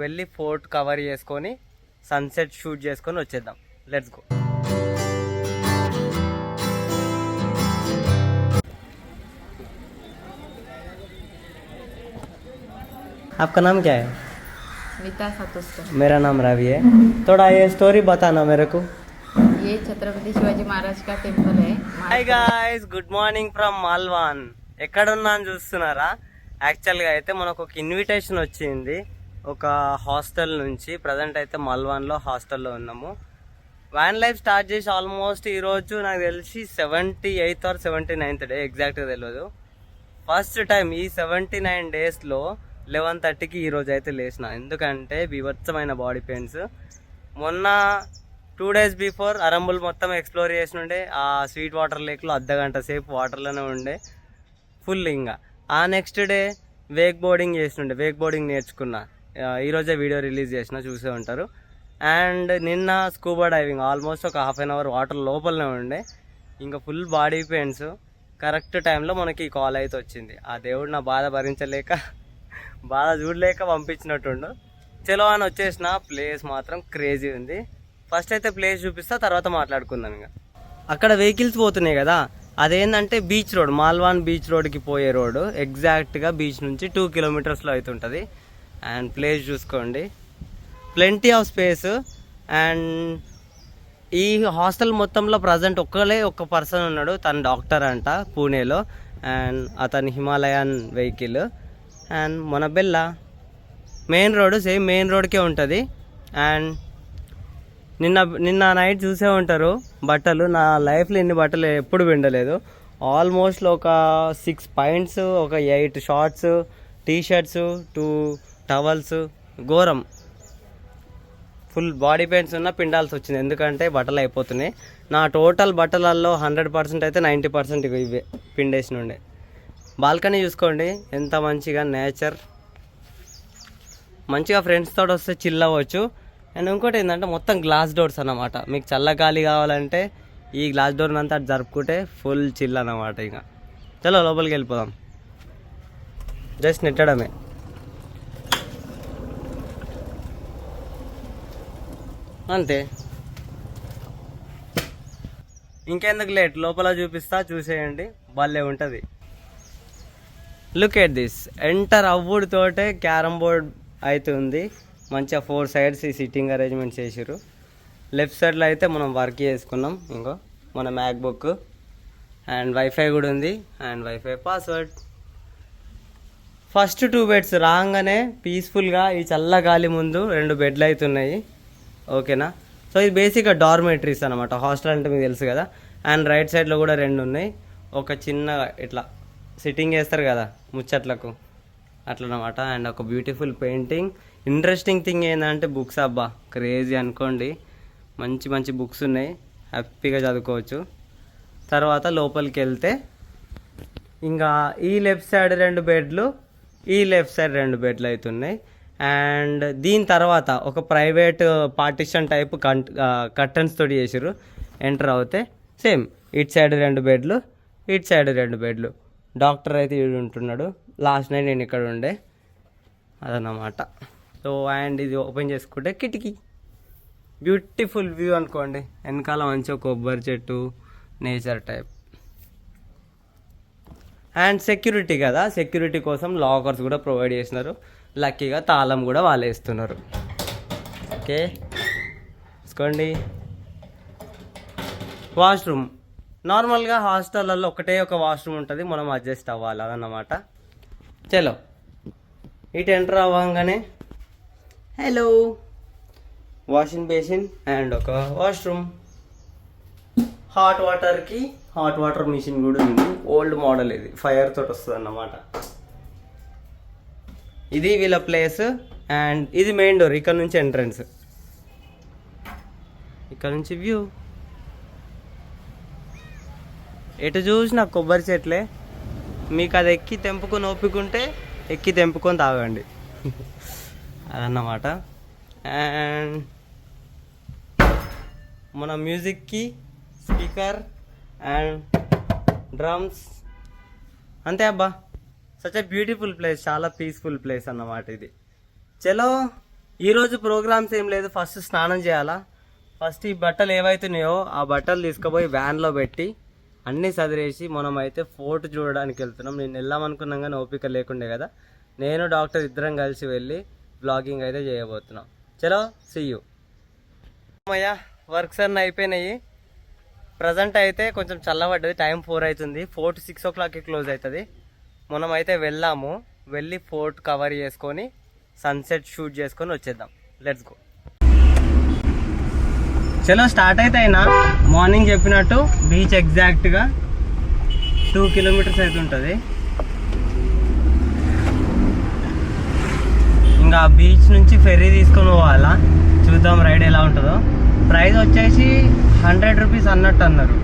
వెళ్ళి fort cover చేసుకొని sunset shoot చేసుకొని వచ్చేద్దాం. Let's go. आपका नाम क्या है? नीता सातोस्कर। मेरा नाम रवि है। थोड़ा ये स्टोरी बताना मेरे को। ये छत्रपति शिवाजी महाराज का टेंपल है। Hi guys, good morning from Malvan. ఎక్కడున్నాను చూస్తున్నారా? యాక్చువల్గా అయితే మనకు ఒక ఇన్విటేషన్ వచ్చింది ఒక హాస్టల్ నుంచి. ప్రజెంట్ అయితే మాల్వాన్లో హాస్టల్లో ఉన్నాము. వ్యాన్ లైఫ్ స్టార్ట్ చేసి ఆల్మోస్ట్ ఈరోజు నాకు తెలిసి 78th or 79th డే, ఎగ్జాక్ట్గా తెలియదు. ఫస్ట్ టైం ఈ 79 డేస్లో 11:30కి ఈరోజు అయితే లేచిన. ఎందుకంటే బీభత్సమైన బాడీ పెయిన్స్. మొన్న 2 days బిఫోర్ అరంబుల్ మొత్తం ఎక్స్ప్లోర్ చేసి ఉండే. ఆ స్వీట్ వాటర్ లేక్లో అర్ధగంట సేపు వాటర్లోనే ఉండే ఫుల్. ఇంకా ఆ నెక్స్ట్ డే వేక్ బోర్డింగ్ చేస్తుండే. వేక్ బోర్డింగ్ నేర్చుకున్నా. ఈరోజే వీడియో రిలీజ్ చేసిన, చూసే ఉంటారు. అండ్ నిన్న స్కూబా డైవింగ్ ఆల్మోస్ట్ ఒక హాఫ్ అన్ అవర్ వాటర్ లోపలనే ఉండే. ఇంకా ఫుల్ బాడీ పెయిన్స్. కరెక్ట్ టైంలో మనకి ఈ కాల్ అయితే వచ్చింది. ఆ దేవుడు నా బాధ భరించలేక, బాధ చూడలేక పంపించినట్టుండు. చలో అని వచ్చేసిన. ప్లేస్ మాత్రం క్రేజీ ఉంది. ఫస్ట్ అయితే ప్లేస్ చూపిస్తా, తర్వాత మాట్లాడుకుందాం. ఇంకా అక్కడ వెహికల్స్ పోతున్నాయి కదా, అదేంటంటే బీచ్ రోడ్, మాల్వాన్ బీచ్ రోడ్కి పోయే రోడ్డు. ఎగ్జాక్ట్గా బీచ్ నుంచి 2 kilometers అవుతుంటుంది. అండ్ ప్లేస్ చూసుకోండి, ప్లెంటీ ఆఫ్ స్పేస్. అండ్ ఈ హాస్టల్ మొత్తంలో ప్రజెంట్ ఒక్క పర్సన్ ఉన్నాడు. తను డాక్టర్ అంట, పూణేలో. అండ్ అతని హిమాలయన్ వెహికల్. అండ్ మన బెల్లా మెయిన్ రోడ్, సేమ్ మెయిన్ రోడ్కే ఉంటుంది. అండ్ నిన్న నైట్ చూసే ఉంటారు బట్టలు. నా లైఫ్లో ఇన్ని బట్టలు ఎప్పుడు విండలేదు. ఆల్మోస్ట్ ఒక 6 పాయింట్స్, ఒక 8 షార్ట్స్, టీషర్ట్స్, 2 టవల్స్, ఘోరం. ఫుల్ బాడీ పెయిన్స్ ఉన్న పిండాల్సి వచ్చింది, ఎందుకంటే బట్టలు అయిపోతున్నాయి. నా టోటల్ బట్టలలో 100% అయితే 90% ఇవే పిండేసి ఉండే. బాల్కనీ చూసుకోండి ఎంత మంచిగా, నేచర్ మంచిగా. ఫ్రెండ్స్ తోటి వస్తే చిల్ అవ్వచ్చు. అండ్ ఇంకోటి ఏంటంటే మొత్తం గ్లాస్ డోర్స్ అన్నమాట. మీకు చల్లగాలి కావాలంటే ఈ గ్లాస్ డోర్ని అంతా జరుపుకుంటే ఫుల్ చిల్ అన్నమాట. ఇంకా చలో లోపలికి వెళ్ళిపోదాం. జస్ట్ నెట్టడమే. అంతే, ఇంకెందుకు లేట్, లోపల చూపిస్తా, చూసేయండి. భలే ఉంటుంది. Look at this. ఎంటర్ అవ్వుడు తోటే క్యారమ్ బోర్డ్ అయితే ఉంది. మంచిగా 4 sides ఈ సిట్టింగ్ అరేంజ్మెంట్స్ చేసారు. లెఫ్ట్ సైడ్లో అయితే మనం వర్క్ చేసుకున్నాం. ఇంకో మన మ్యాక్ బుక్. అండ్ వైఫై కూడా ఉంది. And wifi password. First 2 beds రాగానే పీస్ఫుల్గా ఈ చల్లగాలి ముందు 2 బెడ్లు అయితే ఉన్నాయి. ఓకేనా? సో ఇది బేసిక్గా డార్మెటరీస్ అనమాట. హాస్టల్ అంటే మీకు తెలుసు కదా. అండ్ రైట్ సైడ్లో కూడా 2 ఉన్నాయి. ఒక చిన్న ఇట్లా సిట్టింగ్ చేస్తారు కదా ముచ్చట్లకు, అట్లనమాట. అండ్ ఒక బ్యూటిఫుల్ పెయింటింగ్. ఇంట్రెస్టింగ్ థింగ్ ఏంటంటే బుక్స్. అబ్బా క్రేజీ అనుకోండి, మంచి మంచి బుక్స్ ఉన్నాయి, హ్యాపీగా చదువుకోవచ్చు. తర్వాత లోపలికి వెళ్తే ఇంకా ఈ లెఫ్ట్ సైడ్ 2 బెడ్లు, ఈ లెఫ్ట్ సైడ్ 2 బెడ్లు అవుతున్నాయి. అండ్ దీని తర్వాత ఒక ప్రైవేట్ పార్టిషన్ టైప్ కర్టన్స్ తోటి చేసారు. ఎంటర్ అవుతే సేమ్ ఇటు సైడ్ 2 బెడ్లు, ఇటు సైడ్ 2 బెడ్లు. డాక్టర్ అయితే ఈడు ఉంటున్నాడు. లాస్ట్ నైట్ నేను ఇక్కడ ఉండే, అదన్నమాట. సో అండ్ ఇది ఓపెన్ చేసుకుంటే కిటికీ. బ్యూటిఫుల్ వ్యూ అనుకోండి. వెనకాల మంచి ఒక కొబ్బరి చెట్టు, నేచర్ టైప్. అండ్ సెక్యూరిటీ కదా, సెక్యూరిటీ కోసం లాకర్స్ కూడా ప్రొవైడ్ చేసినారు. లక్కీగా తాళం కూడా వాళ్ళే ఇస్తున్నారు. ఓకే, తీసుకోండి. వాష్రూమ్ నార్మల్గా హాస్టల్లో ఒకటే ఒక వాష్రూమ్ ఉంటుంది, మనం అడ్జస్ట్ అవ్వాలి అదన్నమాట. చలో ఇటు ఎంటర్ అవ్వగానే హలో వాషింగ్ బేసిన్ అండ్ ఒక వాష్రూమ్. హాట్ వాటర్కి హాట్ వాటర్ మిషన్ కూడా ఉంది. ఓల్డ్ మోడల్, ఇది ఫైర్ తోటి వస్తుంది అన్నమాట. ఇది వీళ్ళ ప్లేస్. అండ్ ఇది మెయిన్ డోర్. ఇక్కడ నుంచి ఎంట్రన్స్, ఇక్కడ నుంచి వ్యూ. ఎటు చూసినా కొబ్బరి చెట్లే. మీకు అది ఎక్కి తెంపుకొని ఓపికంటే ఎక్కి తెంపుకొని తాగండి అదన్నమాట. అండ్ మన మ్యూజిక్కి స్పీకర్ అండ్ డ్రమ్స్. అంతే అబ్బా, సచ్ ఎ బ్యూటిఫుల్ ప్లేస్, చాలా పీస్ఫుల్ ప్లేస్ అన్నమాట ఇది. చలో ఈరోజు ప్రోగ్రామ్స్ ఏం లేదు, ఫస్ట్ స్నానం చేయాలా. ఫస్ట్ ఈ బట్టలు ఏవైతున్నాయో ఆ బట్టలు తీసుకుపోయి వ్యాన్లో పెట్టి అన్నీ సదిరేసి మనం అయితే ఫోర్ట్ చూడడానికి వెళ్తున్నాం. నేను వెళ్దామనుకున్నాం కానీ ఓపిక లేకుండే కదా. నేను డాక్టర్ ఇద్దరం కలిసి వెళ్ళి బ్లాగింగ్ అయితే చేయబోతున్నాం. చలో సీ యూ. అమ్మయ్య వర్క్స్ అన్నీ అయిపోయినాయి. ప్రజెంట్ అయితే కొంచెం చల్లబడ్డది, టైం 4 అవుతుంది. ఫోర్ట్ 6 o'clockకి క్లోజ్ అవుతుంది. మనం అయితే వెళ్ళాము, వెళ్ళి ఫోర్ట్ కవర్ చేసుకొని సన్సెట్ షూట్ చేసుకొని వచ్చేద్దాం. Let's go. చలో స్టార్ట్ అయితే అయినా. మార్నింగ్ చెప్పినట్టు బీచ్ ఎగ్జాక్ట్గా 2 kilometers అయితే ఉంటుంది. ఇంకా బీచ్ నుంచి ఫెర్రీ తీసుకొని పోవాలా. చూద్దాం రైడ్ ఎలా ఉంటుందో. ప్రైస్ వచ్చేసి 100 rupees అన్నట్టు అన్నారు.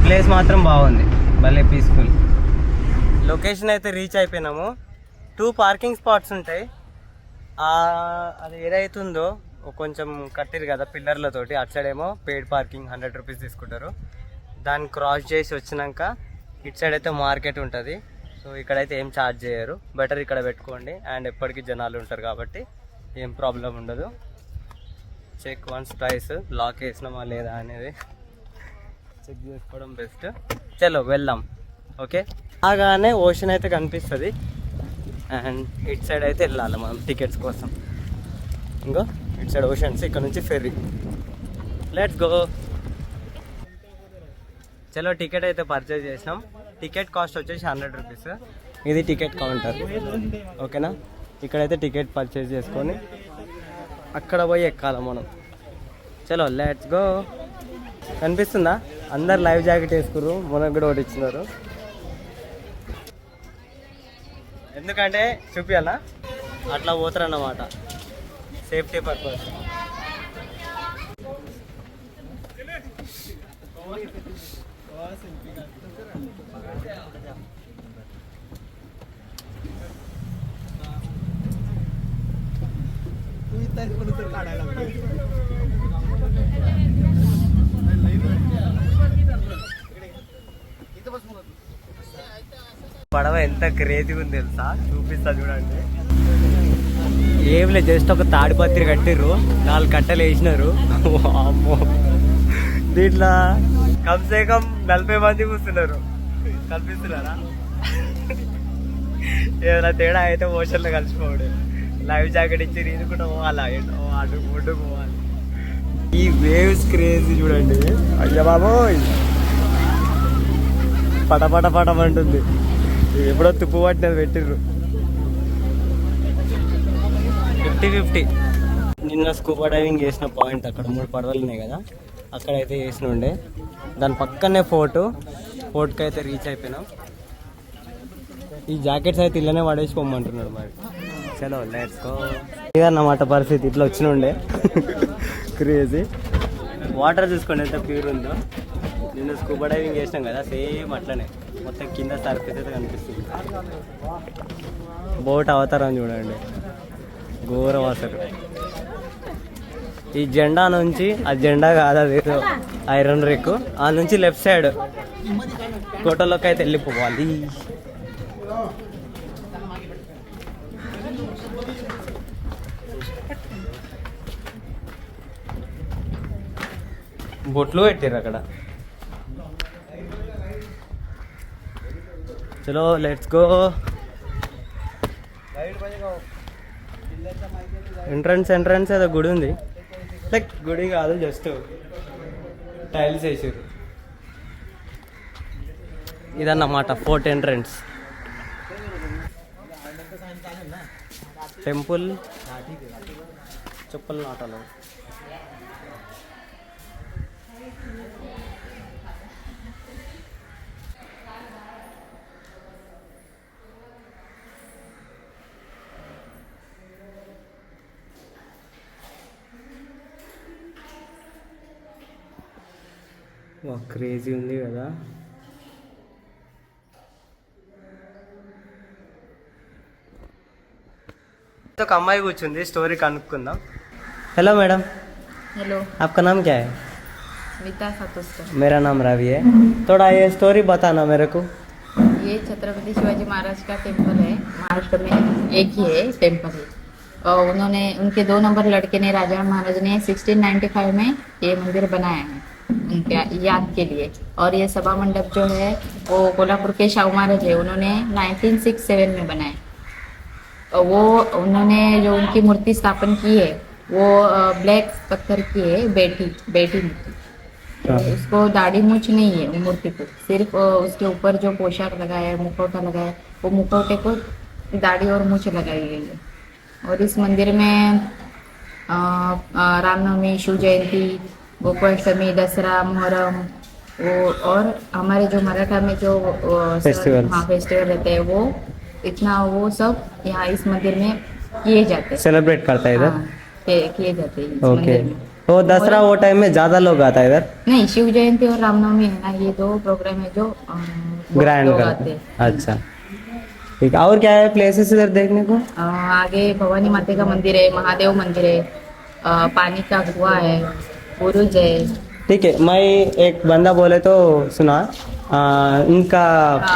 ప్లేస్ మాత్రం బాగుంది, భలే పీస్ఫుల్. లొకేషన్ అయితే రీచ్ అయిపోయినాము. 2 parking spots ఉంటాయి. అది ఏదైతుందో కొంచెం కట్టిరు కదా పిల్లర్లతోటి, అటు సైడ్ ఏమో పెయిడ్ పార్కింగ్ 100 rupees తీసుకుంటారు. దాన్ని క్రాస్ చేసి వచ్చినాక ఇటు సైడ్ అయితే మార్కెట్ ఉంటుంది. సో ఇక్కడైతే ఏం ఛార్జ్ చేయరు. బెటర్ ఇక్కడ పెట్టుకోండి. అండ్ ఎప్పటికీ జనాలు ఉంటారు కాబట్టి ఏం ప్రాబ్లం ఉండదు. చెక్ వన్స్ ప్రైస్, లాక్ వేసినామా లేదా అనేది చెక్ చేసుకోవడం బెస్ట్. చలో వెళ్దాం. ఓకే, అలాగానే ఓషన్ అయితే కనిపిస్తుంది. అండ్ ఇటు సైడ్ అయితే వెళ్ళాలి మనం టికెట్స్ కోసం. ఇంకో ఇటు సైడ్ ఓషన్స్, ఇక్కడ నుంచి ఫెర్రీ. Let's go. చలో టికెట్ అయితే పర్చేజ్ చేసినాం. టికెట్ కాస్ట్ వచ్చేసి 100 rupees. ఇది టికెట్ కౌంటర్. ఓకేనా, ఇక్కడైతే టికెట్ పర్చేజ్ చేసుకొని అక్కడ పోయి ఎక్కాలి మనం. చలో లెట్స్ గో. కనిపిస్తుందా? అందరు లైవ్ జాకెట్ వేసుకున్నారు, మనకు కూడా ఒకటి ఇచ్చినారు. ఎందుకంటే చూపించాలా, అట్లా పోతారన్నమాట, సేఫ్టీ పర్పస్. పడవ ఎంత క్రేజీగా ఉంది తెలుసా, చూపిస్తా చూడండి. ఏం లేదు, జస్ట్ ఒక తాడిపత్రి కట్టిర్రు, 4 కట్టలు వేసినారు. అమ్మో, దీంట్లో కమ్సే కమ్ 40 మంది కూర్చున్నారు. కనిపిస్తున్నారా? ఏదైనా తేడా అయితే ఓషన్లో కలిసిపోవడు. లైవ్ జాకెట్ ఇచ్చి రీదుకుంటూ పోవాలా, అటు ఒడ్డు పోవాలి. ఈ వేవ్స్ క్రేజీ చూడండి. అయ్య బాబోయ్, పటపట పటమంటుంది. ఎప్పుడో తుప్పు పట్టినది పెట్టిర్రు. 50-50. నిన్న స్కూబా డైవింగ్ చేసిన పాయింట్ అక్కడ 3 పడవలు ఉన్నాయి కదా, అక్కడైతే చేసిన ఉండే. దాని పక్కనే ఫోర్ట్కి అయితే రీచ్ అయిపోయినాం. ఈ జాకెట్స్ అయితే ఇళ్ళనే పడేసి పొమ్మంటున్నాడు మరి. చలో లెట్స్ గో. ఇదన్నమాట పరిస్థితి, ఇట్లా వచ్చిన ఉండే. క్రేజీ. వాటర్ చూసుకోండి ఎంత ప్యూర్ ఉందో. నిన్న స్కూబా డైవింగ్ చేసినాం కదా, సేమ్ అట్లనే మొత్తం కింద సర్ఫేస్ అయితే కనిపిస్తుంది. బోట్ అవతారం చూడండి, ఘోరం అసలు. ఈ జెండా నుంచి, ఆ జెండా కాదు అది ఐరన్ రేకు, ఆ నుంచి లెఫ్ట్ సైడ్ కోటలోకి అయితే వెళ్ళిపోవాలి. బొట్లు పెట్టారు అక్కడ. చలో లెట్స్ గో. ఎంట్రన్స్ ఏదో గుడి ఉంది, లైక్ గుడి కాదు, జస్ట్ టైల్స్ వేసారు. ఇదన్నమాట ఫోర్ట్ ఎంట్రన్స్. టెంపుల్ చెప్పులు నాటాలు. క్రేజీ ఉంది కదా. ఒక అమ్మాయి కూర్చుంది, స్టోరీ కనుక్కుందాం. Hello madam. हेलो। आपका नाम क्या है? नीता सातुस्कर। मेरा नाम रवि है। थोड़ा ये स्टोरी बताना मेरे को। ये छत्रपति शिवाजी महाराज का टेम्पल है। महाराष्ट्र में एक ही है टेम्पल है। और उन्होंने उनके 2 नंबर लड़के ने राजा महाराज ने 1695 में ये मंदिर बनाया है उनके याद के लिए। और ये सभा मंडप जो है वो कोल्हापुर के शाहू महाराज है, उन्होंने 1967 में बनाया। और वो उन्होंने जो उनकी मूर्ति स्थापन की है वो ब्लैक पत्थर की है, बेटी मूर्ति। उसको दाढ़ी मूछ नहीं है वो मूर्ति को, सिर्फ उसके ऊपर जो पोशाक लगाया है, मुखौटा लगाया है, वो मुखौटे को दाढ़ी और मूछ लगाई गई है। और इस मंदिर में रामनवमी, शिव जयंती, गोकुलाष्टमी, दसरा, मुहर्रम वो और हमारे जो मराठा में जो Festivals. हाँ फेस्टिवल रहते हैं वो इतना वो सब यहाँ इस मंदिर में किए जाते हैं। सेलिब्रेट करता है इधर। हाँ, किए जाते हैं इस ओके, मंदिर में। तो दसरा वो टाइम में ज्यादा लोग आता है इधर, नहीं, शिव जयंती और रामनवमी है ना, ये 2 प्रोग्राम है जो ग्रैंड लोग करते आते हैं। हैं। अच्छा ठीक है, और क्या है प्लेसेस इधर देखने को? आगे भवानी माता का मंदिर है, महादेव मंदिर है, पानी का कुआं है, बुरुज है। ठीक है, मैं एक बंदा बोले तो सुना, इनका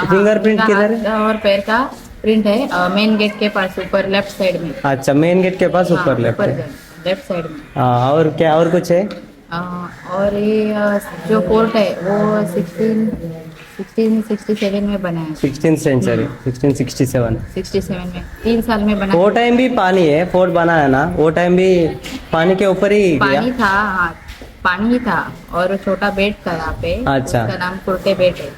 फिंगरप्रिंट इनका किधर है? हाथ और पैर का प्रिंट है मेन गेट के पास ऊपर लेफ्ट साइड में। अच्छा, मेन गेट के पास ऊपर लेफ्ट साइड में। हाँ, और क्या और कुछ है? और ये जो फोर्ट है वो 1667 में बना है। 16th century, 1667। 67 में 3 साल में बना वो है। टाइम भी पानी है, फोर्ट बना है ना, वो टाइम भी पानी के ऊपर ही गया। पानी था, हाँ पानी ही था। और छोटा बेट था यहाँ पे। अच्छा। उसका नाम कुर्टे बेट है।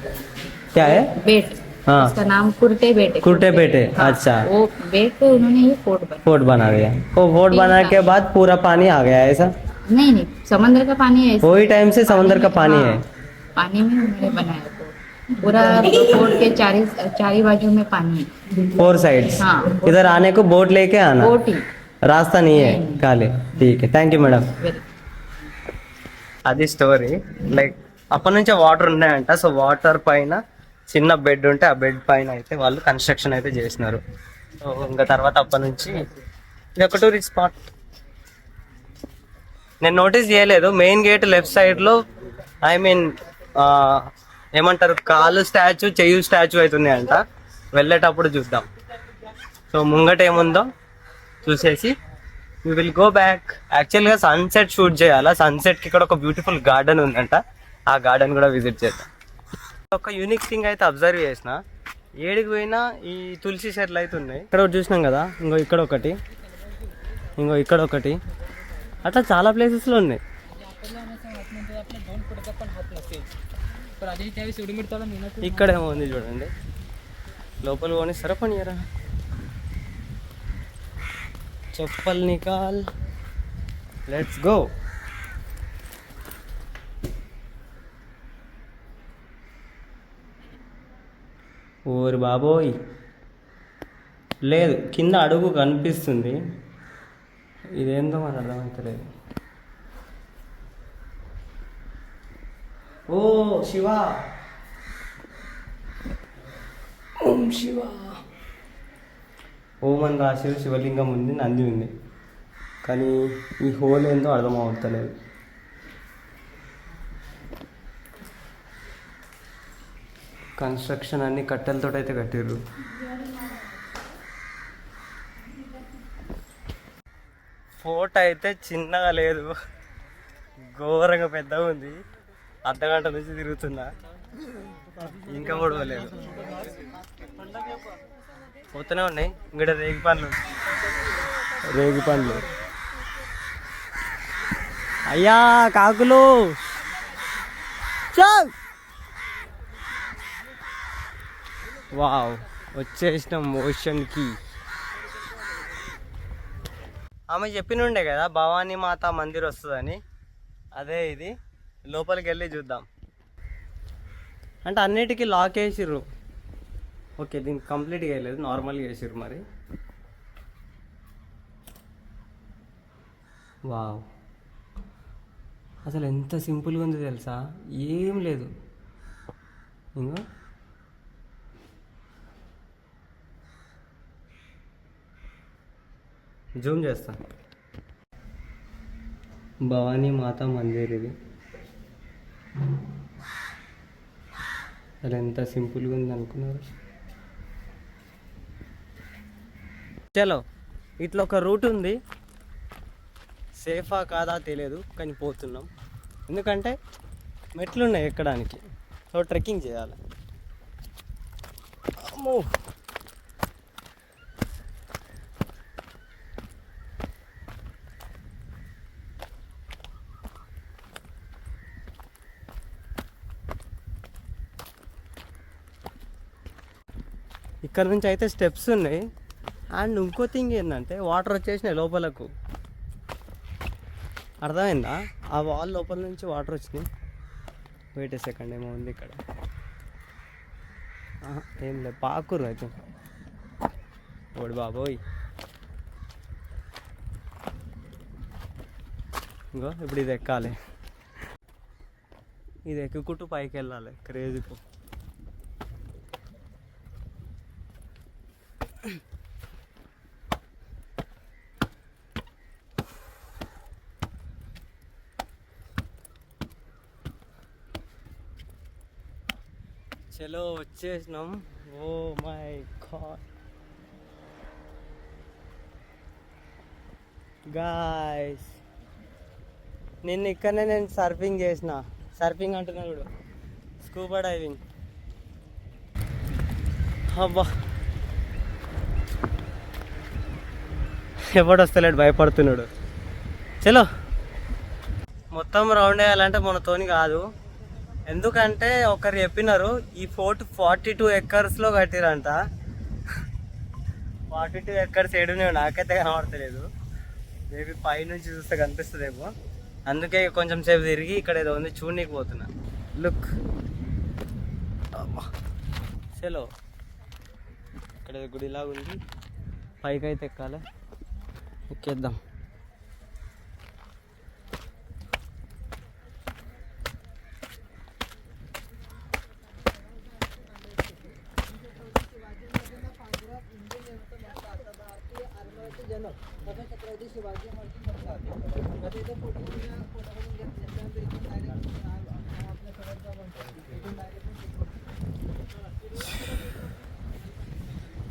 क्या है? बेट, हाँ। उसका नाम कुर्टे बेट है। कुर्टे बेट है, हाँ, अच्छा। वो बेट पे उन्होंने ये फोर्ट बना दिया। वो फोर्ट ठीक बनाने है। के बाद पूरा पानी आ गया, ऐसा? नहीं, समंदर का पानी है। वही टाइम से समंदर का पानी है। पानी में उन्होंने बनाया फोर्ट। पूरा फोर्ट के चारी बाजू में पानी है। 4 साइड्स। हाँ। इधर आने को बोट लेके आना, बोट ही। रास्ता नहीं है नहीं। खाली। ठीक है, థ్యాంక్ యూ మేడం. Very- అది స్టోరీ. లైక్ అప్పటి నుంచే వాటర్ ఉన్నాయంట. సో వాటర్ పైన చిన్న బెడ్ ఉంటే ఆ బెడ్ పైన అయితే వాళ్ళు కన్స్ట్రక్షన్ అయితే చేసినారు. సో ఇంకా తర్వాత అప్పటి నుంచి ఇది ఒక టూరిస్ట్ స్పాట్. నేను నోటీస్ చేయలేదు, మెయిన్ గేట్ లెఫ్ట్ సైడ్లో ఐ మీన్ ఏమంటారు, కాలు స్టాచ్యూ, చెయ్యి స్టాచ్యూ అవుతున్నాయంట. వెళ్ళేటప్పుడు చూద్దాం. సో ముంగట ఏముందో చూసేసి వి విల్ గో బ్యాక్. యాక్చువల్గా సన్సెట్ షూట్ చేయాలా. సన్సెట్కి ఇక్కడ ఒక బ్యూటిఫుల్ గార్డెన్ ఉందంట, ఆ గార్డెన్ కూడా విజిట్ చేద్దాం. ఒక యూనిక్ థింగ్ అయితే అబ్జర్వ్ చేసిన, ఏడికి పోయినా ఈ తులసి చెట్లు అయితే ఉన్నాయి. ఇక్కడ ఒకటి చూసినాం కదా, ఇంకో ఇక్కడ ఒకటి, ఇంకో ఇక్కడ ఒకటి, అట్లా చాలా ప్లేసెస్లో ఉన్నాయి. ఇక్కడేమో ఉంది చూడండి, లోపల పోనీ సరపనియరా. चप्पल निकाल, लेट्स गो. ఓరి బాబోయ్, లేదు కింద అడుగు కనిపిస్తుంది, ఇదేందో మరి అర్థమవుతలేదు. ఓ శివ, ఓం శివ, ఓం అని రాశారు. శివలింగం ఉంది, నంది ఉంది, కానీ ఈ హోల్ ఏందో అర్థం అవుతలేదు. కన్స్ట్రక్షన్ అన్ని కట్టెలతో అయితే కట్టిర్రు. ఫోర్ట్ అయితే చిన్నగా లేదు, ఘోరంగా పెద్దగా ఉంది. అర్ధగంట నుంచి తిరుగుతున్నా, ఇంకా పొడవలేదు. పోతూనే ఉన్నాయి. ఇక్కడ రేగి పండ్లు. అయ్యా కాకులు, వావ్, వచ్చేసినాం ఓషన్కి. ఆమె చెప్పినుండే కదా భవానీ మాత మందిర్ వస్తుందని, అదే ఇది. లోపలికి వెళ్ళి చూద్దాం. అంటే అన్నిటికీ లాక్ వేసిర్రు. ఓకే, దీనికి కంప్లీట్గా వేయలేదు, నార్మల్గా వేసారు మరి. వావ్, అసలు ఎంత సింపుల్గా ఉంది తెలుసా, ఏం లేదు. ఇంకో జూమ్ చేస్తా. భవానీ మాత మందిర్ ఇది. అసలు ఎంత సింపుల్గా ఉంది అనుకున్నారు. చలో, ఇట్లా ఒక రూట్ ఉంది, సేఫా కాదా తెలియదు కానీ పోతున్నాం. ఎందుకంటే మెట్లు ఉన్నాయి ఎక్కడానికి, సో ట్రెక్కింగ్ చేయాలి. అమ్మో, ఇక్కడ నుంచి అయితే స్టెప్స్ ఉన్నాయి. అండ్ ఇంకో థింగ్ ఏంటంటే వాటర్ వచ్చేసినాయి లోపలకు, అర్థమైందా? ఆ వాల్ లోపల నుంచి వాటర్ వచ్చినాయి. వెయిట్ ఏ సెకండ్, ఏమో ఉంది ఇక్కడ. ఏం లేదు, పాకురు అయితే. ఓడి బాబోయ్, ఇంకో ఇప్పుడు ఇది ఎక్కాలి. ఇది ఎక్కుకుంటూ పైకి వెళ్ళాలి. క్రేజీ పో. చలో వచ్చేసినాం. ఓ మై గాడ్ గాయ్స్, ఇక్కడనే నేను సర్ఫింగ్ చేసిన. సర్ఫింగ్ అంటున్నా చూడు, స్కూబా డైవింగ్. అబ్బా, ఎవడు వస్తలేడు, భయపడుతున్నాడు. చలో, మొత్తం రౌండ్ వేయాలంటే మనతోని కాదు. ఎందుకంటే ఒకరు చెప్పినారు ఈ ఫోర్ట్ 42 ఎకర్స్లో కట్టిరంట. 42 ఎకర్స్ ఏడునే, నాకైతే కనబడతలేదు. మేబీ పై నుంచి చూస్తే కనిపిస్తుందేమో. అందుకే కొంచెం సేపు తిరిగి ఇక్కడ ఏదో ఉంది చూడనీకి పోతున్నా. లుక్, చలో, ఇక్కడ గుడిలాగా ఉంది, పైకి అయితే ఎక్కాలి. ఎక్కేద్దాం.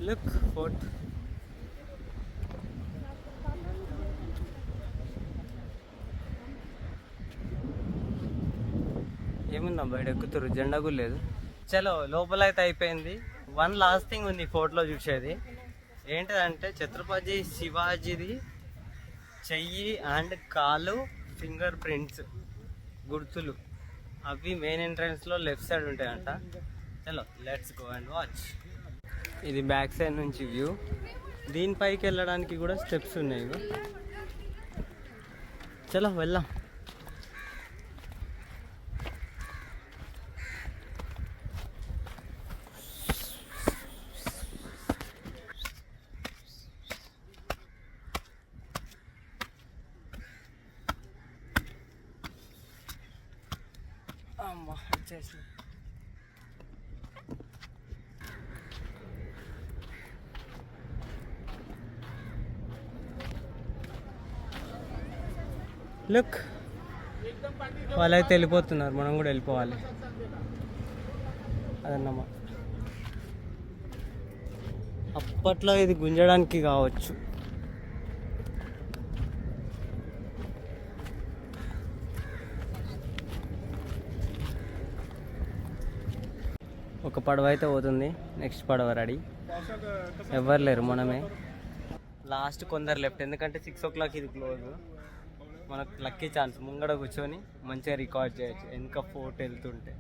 Look fort. ఏముందా బయట ఎక్కుతారు, జెండా కూడా లేదు. చలో, లోపల అయితే అయిపోయింది. వన్ లాస్ట్ థింగ్ ఉంది ఫోటోలో చూసేది. ఏంటంటే ఛత్రపతి శివాజీది చెయ్యి అండ్ కాలు ఫింగర్ ప్రింట్స్, గుర్తులు. అవి మెయిన్ ఎంట్రన్స్లో లెఫ్ట్ సైడ్ ఉంటాయంట. చలో, లెట్స్ గో అండ్ వాచ్. ఇది బ్యాక్ సైడ్ నుంచి వ్యూ. దీనిపైకి వెళ్ళడానికి కూడా స్టెప్స్ ఉన్నాయి. చలో వెళ్దాం. అమ్మా, వచ్చేసి లుక్, వాళ్ళైతే వెళ్ళిపోతున్నారు, మనం కూడా వెళ్ళిపోవాలి. అదన్నమా, అప్పట్లో ఇది గుంజడానికి కావచ్చు. ఒక పడవ అయితే పోతుంది, నెక్స్ట్ పడవ రెడీ. ఎవరు లేరు, మనమే లాస్ట్. కొందరు లెఫ్ట్, ఎందుకంటే 6 o'clock ఇది క్లోజ్. మనకు లక్కీ ఛాన్స్, ముంగడ కూర్చొని మంచిగా రికార్డ్ చేయొచ్చు వెనక ఫోటో వెళ్తుంటే.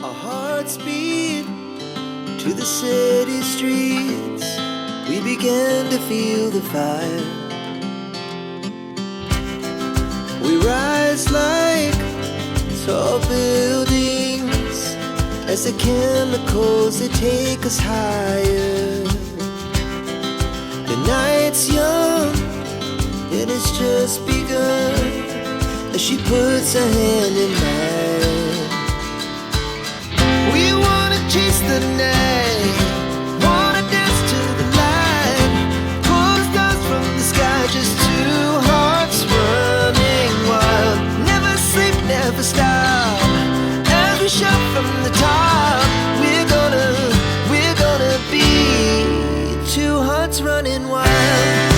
Our hearts beat to the city streets. We began to feel the fire. We rise like tall buildings as the chemicals they take us higher. The night's young and it's just begun as she puts her hand in mine. We wanna chase the night, wanna dance to the light, pull the stars from the sky, just two hearts running wild. Never sleep, never stop, as we shout from the top. We're gonna be two hearts running wild.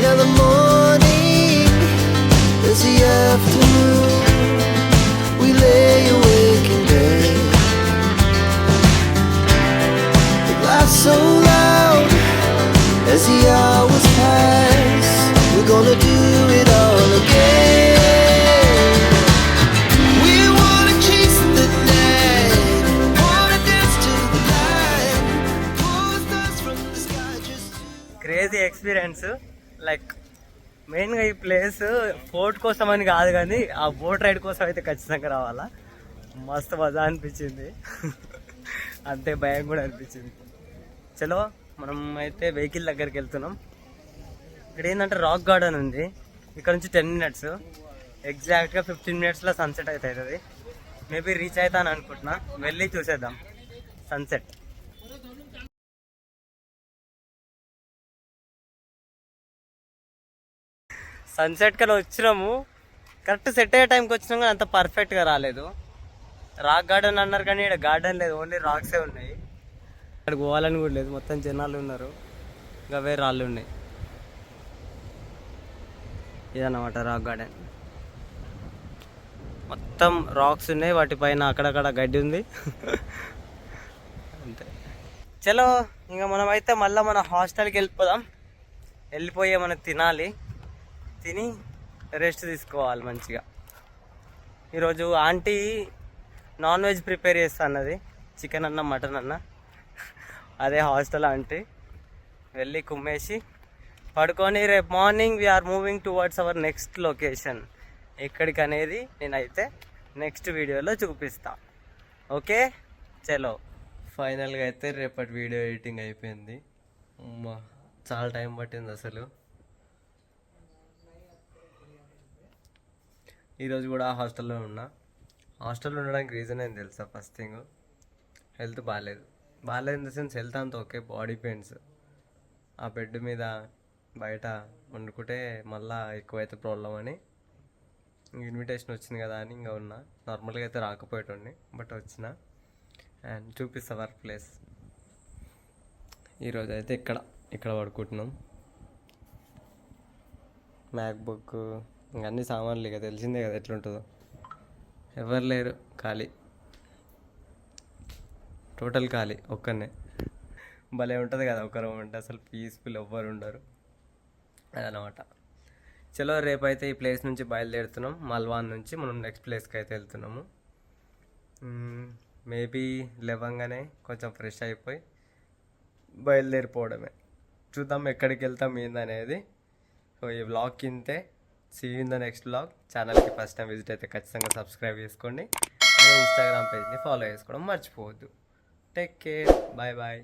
Now the morning is the afternoon. We lay awake in bed. The laughs so loud as the hours pass. We're gonna do it all again. We wanna chase the night, wanna dance to the light, pull the stars from the sky just to... crazy experience. Like మెయిన్గా ఈ place fort కోసం అని కాదు కానీ ఆ boat ride కోసం అయితే ఖచ్చితంగా రావాలా. మస్తు మజా అనిపించింది. అంతే భయం కూడా అనిపించింది. చలో మనం అయితే వెహికల్ దగ్గరికి వెళ్తున్నాం. ఇక్కడ ఏంటంటే రాక్ గార్డెన్ ఉంది. ఇక్కడ నుంచి 10 minutes, ఎగ్జాక్ట్గా 15 minutesలో సన్సెట్ అయితే అవుతుంది. మేబీ రీచ్ అవుతాను అనుకుంటున్నా. వెళ్ళి చూసేద్దాం సన్సెట్. సన్సెట్ కన్నా వచ్చినాము, కరెక్ట్ సెట్ అయ్యే టైంకి వచ్చినాం కానీ అంత పర్ఫెక్ట్గా రాలేదు. రాక్ గార్డెన్ అన్నారు కానీ ఇక్కడ గార్డెన్ లేదు, ఓన్లీ రాక్సే ఉన్నాయి. అక్కడ పోవాలని కూడా లేదు, మొత్తం జనాలు ఉన్నారు, ఇంకా వేరే రాళ్ళు ఉన్నాయి. ఇదన్నమాట రాక్ గార్డెన్. మొత్తం రాక్స్ ఉన్నాయి, వాటిపైన అక్కడక్కడ గడ్డి ఉంది. అంతే. చలో ఇంకా మనం అయితే మళ్ళీ మన హాస్టల్కి వెళ్ళిపోదాం. వెళ్ళిపోయి మనం తినాలి, తిని రెస్ట్ తీసుకోవాలి మంచిగా. ఈరోజు ఆంటీ నాన్ వెజ్ ప్రిపేర్ చేస్తా అన్నది, చికెన్ అన్న మటన్ అన్న. అదే హాస్టల్ ఆంటీ. వెళ్ళి కుమ్మేసి పడుకొని రేపు morning we're moving towards our next location. ఎక్కడికి అనేది నేనైతే నెక్స్ట్ వీడియోలో చూపిస్తా. ఓకే చలో. ఫైనల్గా అయితే రేపటి వీడియో ఎడిటింగ్ అయిపోయింది. చాలా టైం పట్టింది అసలు. ఈరోజు కూడా హాస్టల్లో ఉన్నా. హాస్టల్లో ఉండడానికి రీజన్ ఏం తెలుసా? ఫస్ట్ థింగ్ హెల్త్ బాగాలేదు ఇన్ ద సెన్స్ హెల్త్ అంతా ఓకే, బాడీ పెయిన్స్. ఆ బెడ్ మీద బయట వండుకుంటే మళ్ళీ ఎక్కువైతే ప్రాబ్లం అని ఇన్విటేషన్ వచ్చింది కదా అని ఇంకా ఉన్నా. నార్మల్గా అయితే రాకపోయేటోడిని, బట్ వచ్చిన. అండ్ చూపిస్తా వర్క్ ప్లేస్. ఈరోజు అయితే ఇక్కడ పడుకుంటున్నాం. మ్యాక్బుక్ ఇంకా అన్ని సామాన్లు ఇక తెలిసిందే కదా ఎట్లుంటుందో. ఎవరు లేరు, ఖాళీ, టోటల్ ఖాళీ, ఒక్కనే. భలే ఉంటుంది కదా ఒకరు ఉంటే, అసలు పీస్ఫుల్, ఎవ్వరు ఉండరు అదనమాట. చలో రేపైతే ఈ ప్లేస్ నుంచి బయలుదేరుతున్నాం. మల్వాన్ నుంచి మనం నెక్స్ట్ ప్లేస్కి అయితే వెళ్తున్నాము. మేబీ లేవంగానే కొంచెం ఫ్రెష్ అయిపోయి బయలుదేరిపోవడమే. చూద్దాం ఎక్కడికి వెళ్తాం ఏందనేది. సో ఈ వ్లాగ్ ఇంతే. See you in the next vlog. ఛానల్కి ఫస్ట్ టైం విజిట్ అయితే ఖచ్చితంగా సబ్స్క్రైబ్ చేసుకోండి. ఇన్స్టాగ్రామ్ పేజ్ని ఫాలో చేసుకోవడం మర్చిపోవద్దు. Take care, bye bye.